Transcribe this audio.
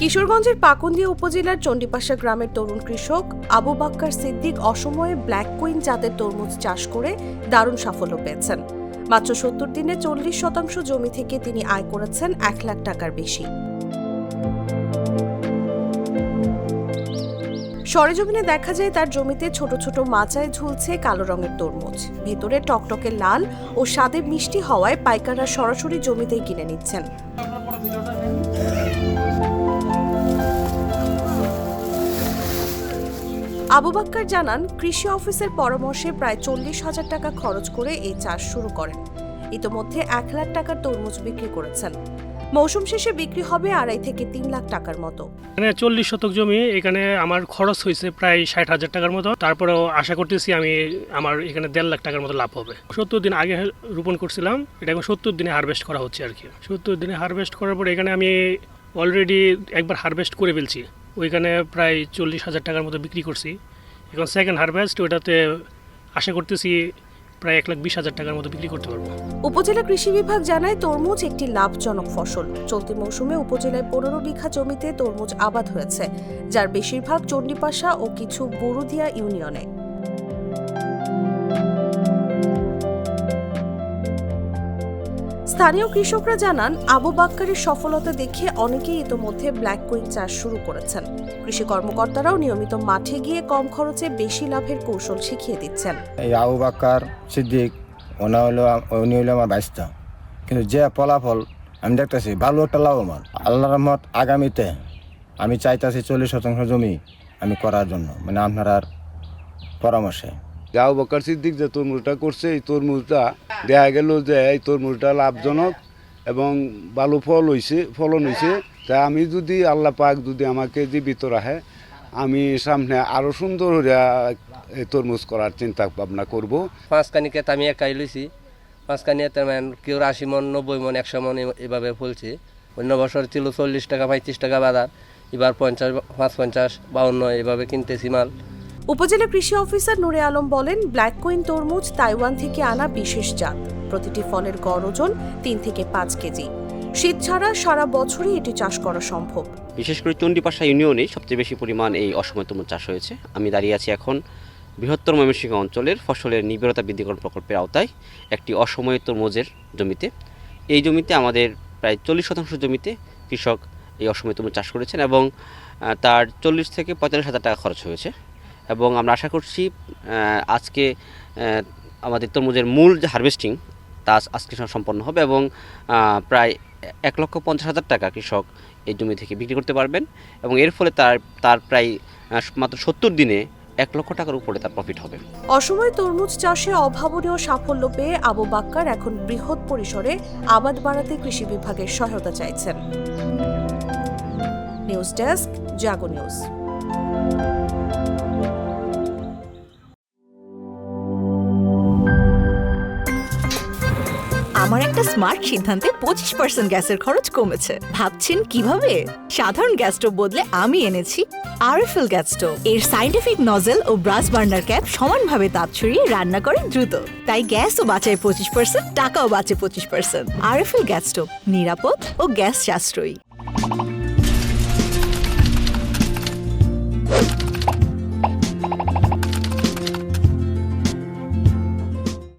কিশোরগঞ্জের পাকুন্দিয়া উপজেলার চণ্ডীপাশা গ্রামের তরুণ কৃষক আবু বাক্কার সিদ্দিক অসময়ে ব্ল্যাক কুইন জাতের তরমুজ চাষ করে দারুণ সাফল্য পেয়েছেন। মাত্র ৭০ দিনে ৪০% জমি থেকে তিনি আয় করেছেন ১ লাখ টাকার বেশি। সরেজমিনে দেখা যায় তার জমিতে ছোট ছোট মাচায় ঝুলছে কালো রঙের তরমুজ। ভেতরে টকটকে লাল ও স্বাদে মিষ্টি হওয়ায় পাইকাররা সরাসরি জমিতেই কিনে নিচ্ছেন। আবু বাক্কার জানান, কৃষি অফিসের পরামর্শে প্রায় ৪০,০০০ টাকা খরচ করে এই চাষ শুরু করেন। ইতোমধ্যে ১ লাখ টাকার তরমুজ বিক্রি করেছেন। মৌসুম শেষে বিক্রি হবে ২.৫ থেকে ৩ লাখ টাকার মতো। এখানে ৪০ শতক জমি, এখানে আমার খরচ হয়েছে প্রায় ৬০,০০০ টাকার মতো। তারপরেও আশা করতেছি আমার এখানে ১.৫ লাখ টাকার মতো লাভ হবে। ৭০ দিন আগে রোপণ করছিলাম, এটা এখন ৭০ দিনে হারভেস্ট করা হচ্ছে আর কি। ৭০ দিনে হারভেস্ট করার পর এখানে আমি অলরেডি একবার হারভেস্ট করে ফেলছি, ওইখানে প্রায় ৪০,০০০ টাকার মতো বিক্রি করছি। এখন সেকেন্ড হারভেস্ট, ওইটাতে আশা করতেছি প্রায় ১,২০,০০০ টাকার মতো বিক্রি করতে পারবো। উপজেলা কৃষি বিভাগ জানায়, তরমুজ একটি লাভজনক ফসল। চলতি মৌসুমে উপজেলায় ১৫ বিঘা জমিতে তরমুজ আবাদ হয়েছে, যার বেশিরভাগ চণ্ডীপাশা ও কিছু বুরুদিয়া ইউনিয়নে। স্থানীয় কৃষকরা জানান, আবু বাক্কারের সফলতা দেখে অনেকেই ইতোমধ্যে ব্ল্যাক কুইন চাষ শুরু করেছেন। কৃষি কর্মকর্তারাও নিয়মিত মাঠে গিয়ে কম খরচে বেশি লাভের কৌশল শিখিয়ে দিচ্ছেন। এই আবু বাক্কার সিদ্দিক উনি হলো আমার বাইশটা, কিন্তু যে ফলাফল আমি দেখতেছি ভালো একটা লাভবান। আল্লাহর রহমত আগামীতে আমি চাইতেছি ৪০% জমি আমি করার জন্য, মানে আপনার পরামর্শে। আবু বাক্কার সিদ্দিক যে তরমুজটা করছে, এই তরমুজটা দেখা গেল যে এই তরমুজটা লাভজনক এবং ভালো ফলন হয়েছে। তাই আমি যদি আল্লাহ পাক যদি আমাকে জীবিত রাখে, আমি সামনে আরও সুন্দর এই তরমুজ করার চিন্তা ভাবনা করব। 5 কানি ক্ষেত আমি একাই লইছি। 5 কানি কেউ ৮০ মন, ৯০ মন, ১০০ মন এভাবে ফলছে। অন্য বছর ছিল ৪০ টাকা, ৩৫ টাকা বাজার, এবার ৫০, ৫৫, ৫২ এভাবে কিনতেছি মাল। উপজেলা কৃষি অফিসার নূরে আলম বলেন, ব্ল্যাক কুইন তরমুজ তাইওয়ান থেকে আনা বিশেষ জাত। প্রতিটি ফলের গড় ওজন ৩ থেকে ৫ কেজি। শীত ছাড়া সারা বছরই এটি চাষ করা সম্ভব। বিশেষ করে চণ্ডীপাশা ইউনিয়নে সবচেয়ে বেশি পরিমাণ এই অসময় তরমুজ চাষ হয়েছে। আমি দাঁড়িয়ে আছি এখন বৃহত্তর ময়মনসিংহ অঞ্চলের ফসলের নিবিড়তা বৃদ্ধিকরণ প্রকল্পের আওতায় একটি অসময় তরমুজের জমিতে। এই জমিতে আমাদের প্রায় ৪০% জমিতে কৃষক এই অসময় তরমুজ চাষ করেছেন এবং তার ৪০ থেকে ৪৫,০০০ টাকা খরচ হয়েছে। এবং আমরা আশা করছি আজকে আমাদের তরমুজের মূল যে হারভেস্টিং তা আজকে সম্পন্ন হবে এবং প্রায় ১,৫০,০০০ টাকা কৃষক এই জমি থেকে বিক্রি করতে পারবেন এবং এর ফলে তার প্রায় মাত্র ৭০ দিনে ১ লক্ষ টাকার উপরে তার প্রফিট হবে। অসময়ে তরমুজ চাষে অভাবনীয় সাফল্য পেয়ে আবু বাক্কার এখন বৃহৎ পরিসরে আবাদ বাড়াতে কৃষি বিভাগের সহায়তা চাইছেন। নিউজ ডেস্ক, জাগো নিউজ। আমার একটা স্মার্ট সিদ্ধান্তে 25% গ্যাসের খরচ কমেছে। ভাবছেন কিভাবে? সাধারণ গ্যাস স্টোভ বদলে আমি এনেছি আরএফএল গ্যাস স্টোভ। এর সাইন্টিফিক নজল ও ব্রাস বার্নার ক্যাপ সমানভাবে তাপ ছড়িয়ে রান্না করে দ্রুত। তাই গ্যাসও বাঁচায় 25%, টাকাও বাঁচে 25%। আরএফএল গ্যাস স্টোভ নিরাপদ ও গ্যাস সাশ্রয়ী।